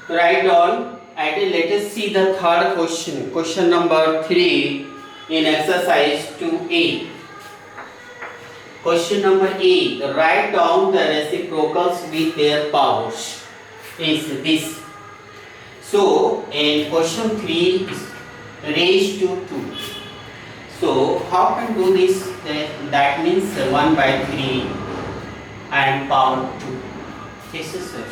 Write down and let us see the third question. Question number 3 in exercise 2A. Question number A. Write down the reciprocals with their powers. Is this. So, in question 3 is raised to 2. So, how can do this? That means 1 by 3 and power 2. This is a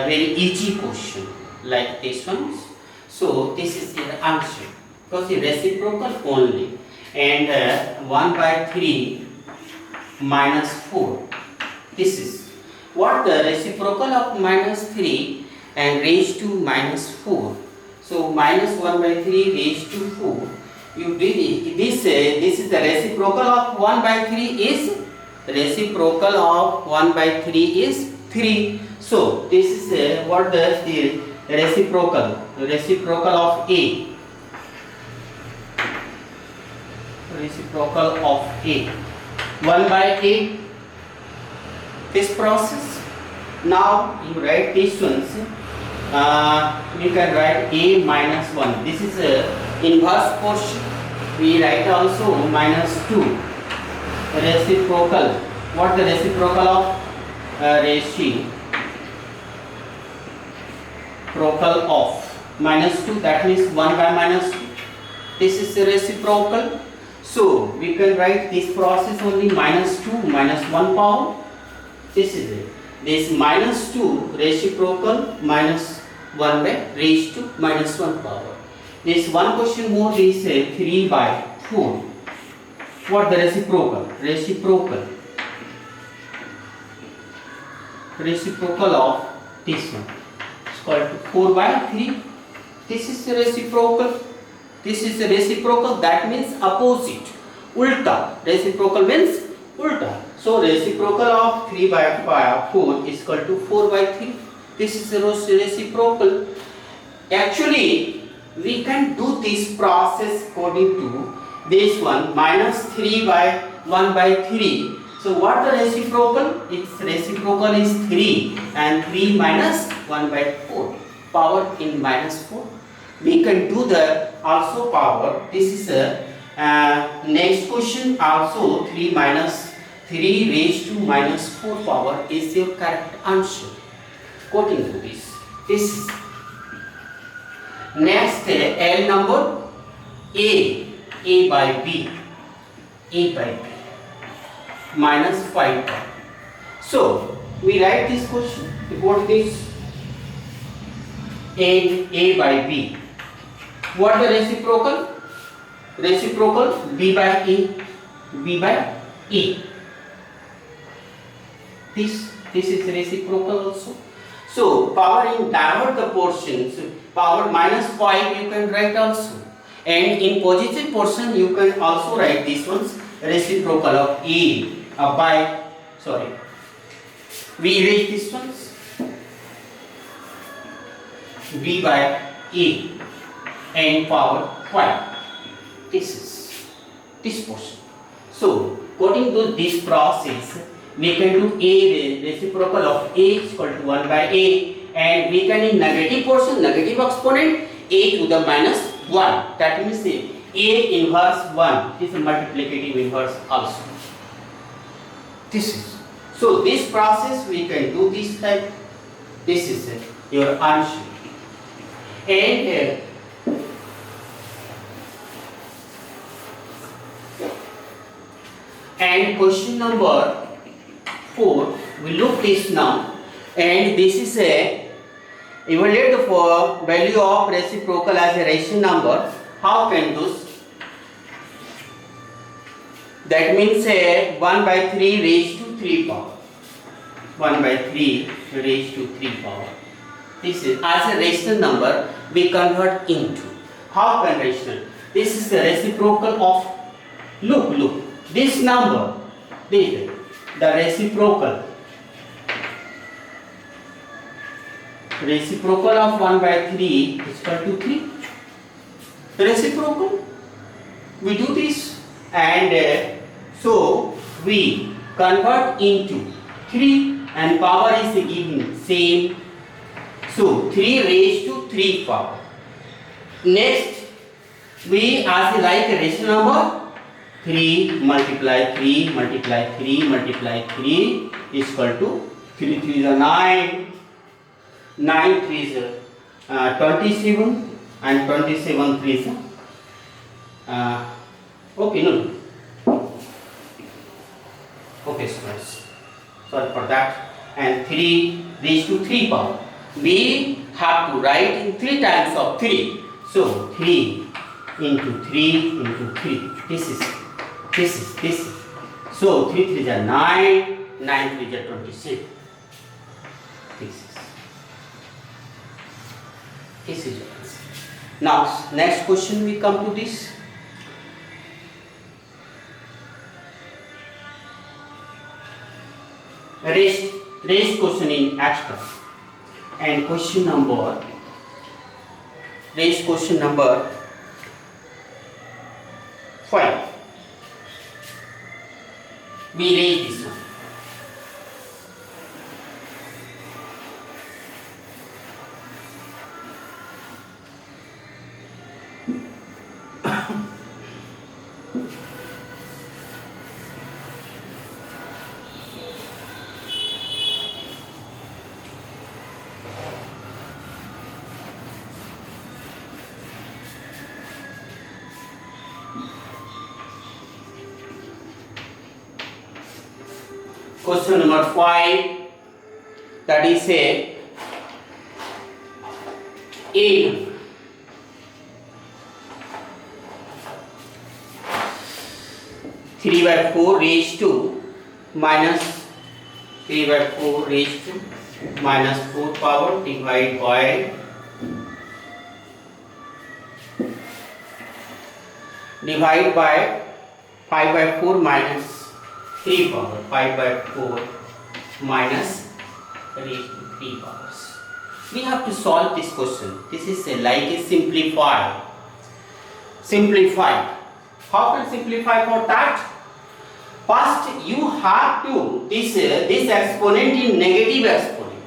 very easy question like this one. So, this is the answer because the reciprocal only, and 1 by 3 minus 4. This is what the reciprocal of minus 3 and raised to minus 4. So, minus 1 by 3 raised to 4. You did this. This is the reciprocal of 1 by 3 is reciprocal of 1 by 3 is 3. So, this is what the reciprocal of A. Reciprocal of A. 1 by A. This process. Now you write these ones. You can write A minus 1. This is inverse portion. We write also minus 2. Reciprocal. What the reciprocal of reciprocal of minus 2? That means 1 by minus 2. This is the reciprocal. So we can write this process only minus 2 minus 1 power. This is it. This minus 2 reciprocal minus 1 by raised to minus 1 power. This one question more is 3 by 4. What the reciprocal? Reciprocal of this one. It's called 4 by 3. This is the reciprocal. This is the reciprocal, that means opposite. Ulta. Reciprocal means ulta. So reciprocal of 3 by 4 is equal to 4 by 3. This is the reciprocal. Actually, we can do this process according to this one, minus 3 by 1 by 3. So what the reciprocal? Its reciprocal is 3 and 3 minus 1 by 4. Power in minus 4. We can do the also power. This is a next question. Also 3 minus 3 raised to minus 4 power is your correct answer. According to this. This is next L number A by B minus 5 power. So we write this question. What this A by B. What the reciprocal? Reciprocal B by A. This is reciprocal also. So power in divert the portions, power minus 5 you can write also, and in positive portion you can also write this one's reciprocal of A by we erase this one's B by A and power 5. This is this portion. So according to this process, we can do A reciprocal of A is equal to 1 by A, and we can in negative portion, negative exponent A to the minus 1. That means A inverse 1 is a multiplicative inverse also. This is. So this process we can do this type. This is your answer. And question number 4, we look this now, and this is a evaluate for value of reciprocal as a rational number. How can this? That means 1 by 3 raised to 3 power. 1 by 3 raised to 3 power. This is as a rational number we convert into. How can rational? This is the reciprocal of look this number. This the reciprocal of 1 by 3 is equal to 3. Reciprocal. We do this, and so we convert into 3 and power is given same. So 3 raised to 3 power. Next, we as like a rational number, 3 multiply 3 multiply 3 multiply 3 is equal to 3 3 is 9, 9 3 is 27, and 27 3 is okay, no. Okay, students. Sorry for that. And 3 raised to 3 power. We have to write in 3 times of 3. So 3 into 3 into 3. This is. So 3 3 is 9, 9 3 is 26. This is your answer. Now, next question we come to this. Raised question in extra. And question number 5. We raise this one. Question number 5, that is a number. 3/4 raised to minus 3/4 raised to minus 4 power divided by 5/4 minus 3 power, 5/4 minus raised to 3 powers. We have to solve this question. This is like a simplified. How can simplify for that? First, you have to this exponent in negative exponent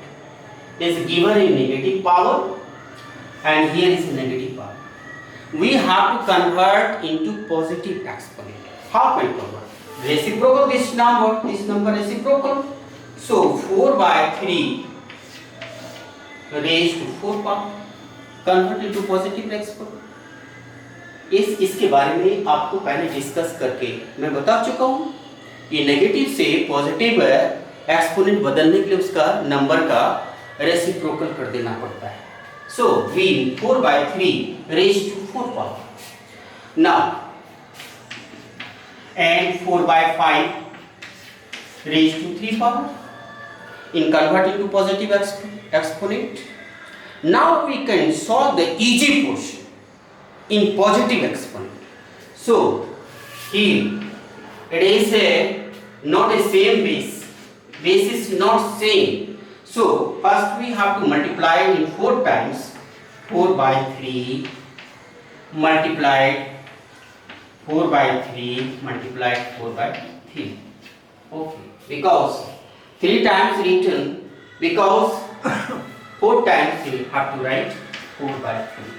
is given in negative power, and here is negative power. We have to convert into positive exponent. How can convert? Reciprocal this number reciprocal. So 4/3 raised to 4 power, convert into positive exponent. इसके बारे में आपको पहले discuss करके मैं बता चुका हूँ. ये नेगेटिव से पॉजिटिव एक्सपोनेंट बदलने के लिए उसका नंबर का रेसिप्रोकल कर देना पड़ता है. So we 4/3 raised to 4 power. Now and 4/5 raised to 3 power in converting to positive exponent. Now we can solve the easy portion in positive exponent. So here it is not a same base. Base is not same. So first we have to multiply in 4 times. 4/3 multiplied 4/3 multiplied 4/3. Okay, because 3 times written, because 4 times you have to write 4/3.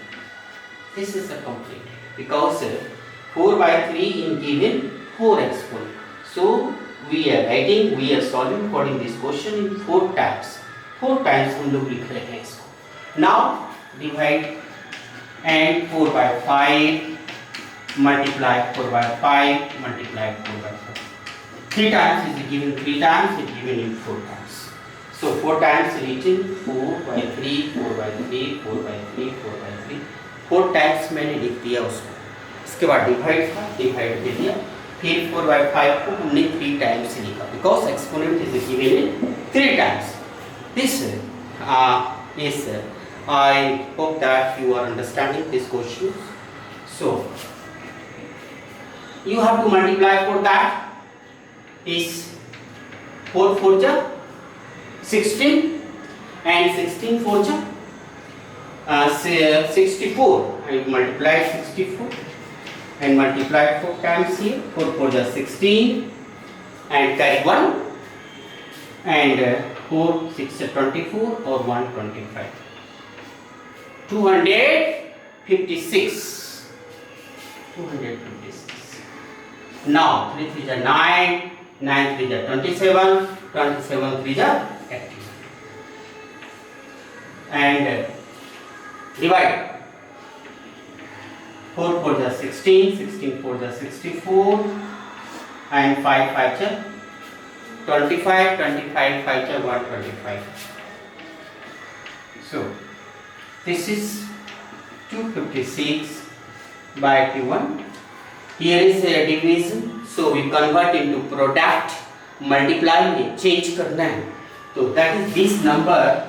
This is a complete, because 4/3 in given 4 exponent. So we are solving according this question in 4 times. 4 times हम लोग लिख रहे हैं इसको. Now divide and 4/5 multiply 4/5 multiply 4/5. 3 times is given 3 times, is given in 4 times. So 4 times written 4/3 4/3 4/3 4/3. 4 times मैंने लिख दिया उसको. इसके बाद डिवाइड दे दिया. फिर 4/5 को हमने 3 टाइम्स लिखा, because exponent is given in 3 times. This is I hope that you are understanding this question. So you have to multiply for that. Is 4 4 जा 16 and 16 4 जा 64. I multiplied 64 and multiplied 4 times here. 4 4 is 16 and carry 1 and 4 6 is 24 or 1 25. 256. 256. Now 3 3 is 9, 9 3 is 27, 27 3 is 80. And divide. 4 4 is 16, 16 4 is 64, and 5 5 is 25, 25 5 is 125. So this is 256 by 81. Here is a division, so we convert into product, multiply में change करना है, तो that is this number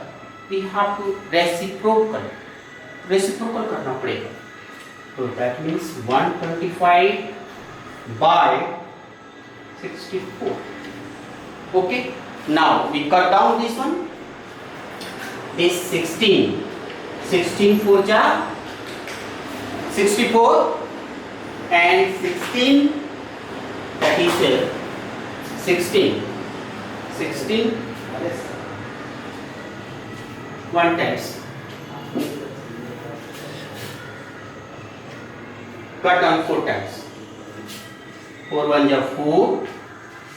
we have to reciprocal करना पड़ेगा, तो that means 125 by 64. Okay, now we cut down this one, this 16 4 जा 64 and 16, that is 16 1 times, cut down 4 times, 4 1 is 4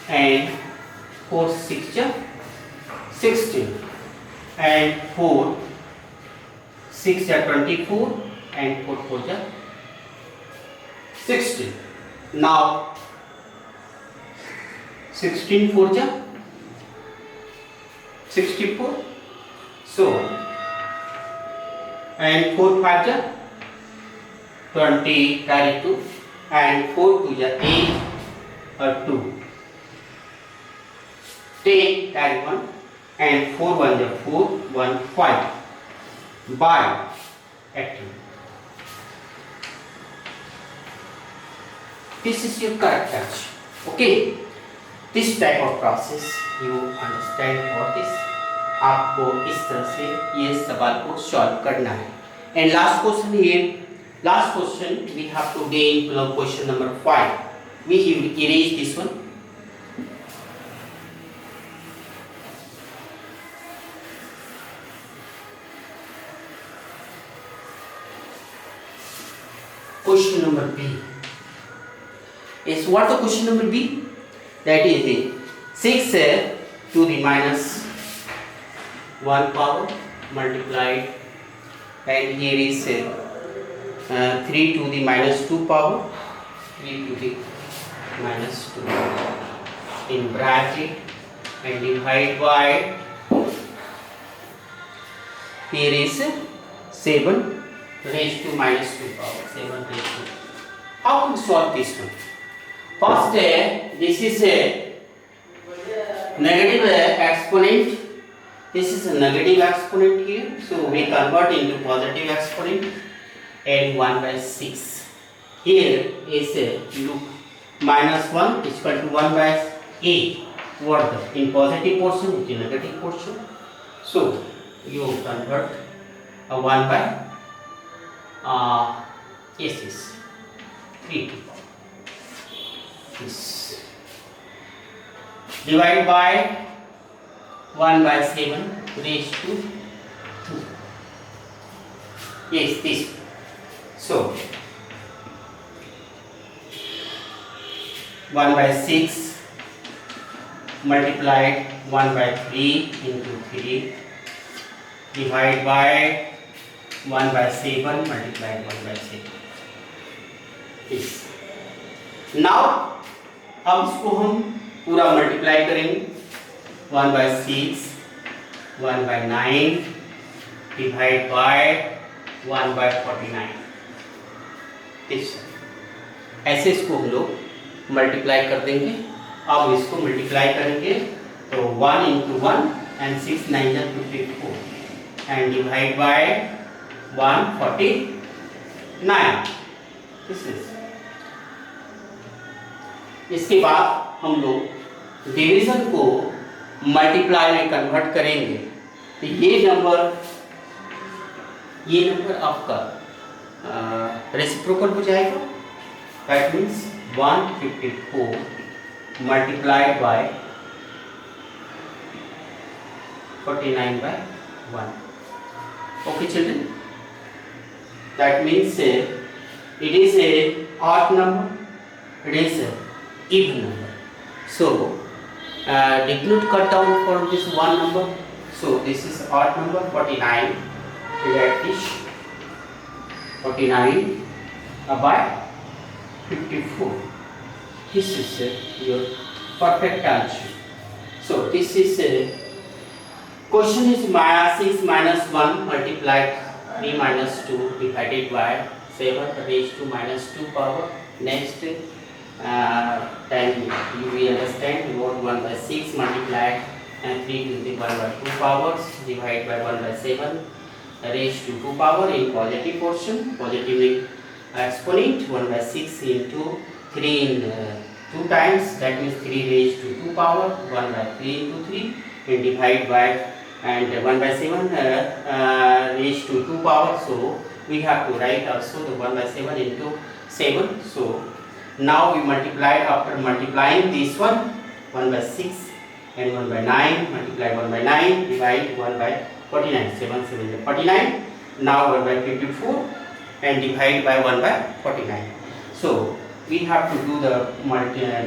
and 4 6 is 16 and 4 6 is 24 and 4 4 is 60. Now 16 4 is 64. So and 4 5 is 20 carry 2 and 4 2 is 8 or 2. Take carry 1 and 4 1 is 4 1 5 by 18. This is your correct touch. Okay, this type of process you understand for this. आपको इस तरह से ये सवाल को solve करना है. And last question here, last question we have to gain question number 5. We erase this one. Question number B. Is what the question number B? That is the 6 to the minus 1 power multiplied, and here is 3 to the minus 2 power, 3 to the minus 2 in bracket and divide by, here is 7 raised to minus 2 power, 7 raised to. How to solve this one? First, this is a negative exponent. This is a negative exponent here, so we convert into positive exponent and 1 by 6. Here is a look, minus 1 is equal to 1 by 8. What in positive portion, in negative portion. So you convert a 1 by yes, 3. This divide by 1 by 7 raised to 2. Yes, this. So 1 by 6 multiplied 1 by 3 into 3 divide by 1 by 7 multiplied 1 by 7. This. Now अब इसको हम पूरा multiply करेंगे. 1 by 6, 1 by 9 divide by 1 by 49. इस ऐसे इसको हम लोग मल्टीप्लाई कर देंगे. अब इसको मल्टीप्लाई करेंगे तो 1 into 1 and 6 9 is 54 and divide by 149. This is. इसके बाद हम लोग डिवीजन को मल्टीप्लाई में कन्वर्ट करेंगे तो ये नंबर आपका रेसिप्रोकल हो जाएगा. That means 154 multiplied by 49 by 1. Okay children, That means it is a odd number, it is a even number. So did not cut down for this one number. So this is odd number 49. That is 49 by 54. This is your perfect answer. So this is question is 6 minus 1 multiplied 3 minus 2 divided by 7 raised to minus 2 power. Next time you will understand what 1 by 6 multiplied and 3 to the 1 by 2 powers divided by 1 by 7 raised to 2 power in positive portion. Positive exponent 1 by 6 into 3 in 2 times, that means 3 raised to 2 power 1 by 3 into 3 and divide by and 1 by 7 raised to 2 power. So we have to write also the 1 by 7 into 7. So now we multiply, after multiplying this one 1 by 6 and 1 by 9, multiply 1 by 9 divide 1 by 49, 7 7 is 49. Now 1 by 54 and divide by 1 by 49. So we have to do the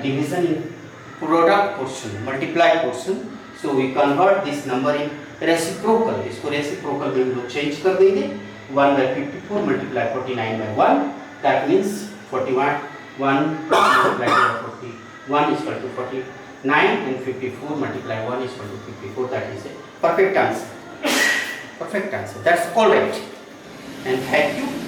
division in product portion, multiply portion. So we convert this number in reciprocal. इसको reciprocal में हम लोग change कर देंगे. 1 by 54 multiply 49 by 1. That means 41 1 multiply by 41 is equal to 49 and 54 multiply 1 is equal to 54. That is a perfect answer. Perfect answer. That's all right. And thank you.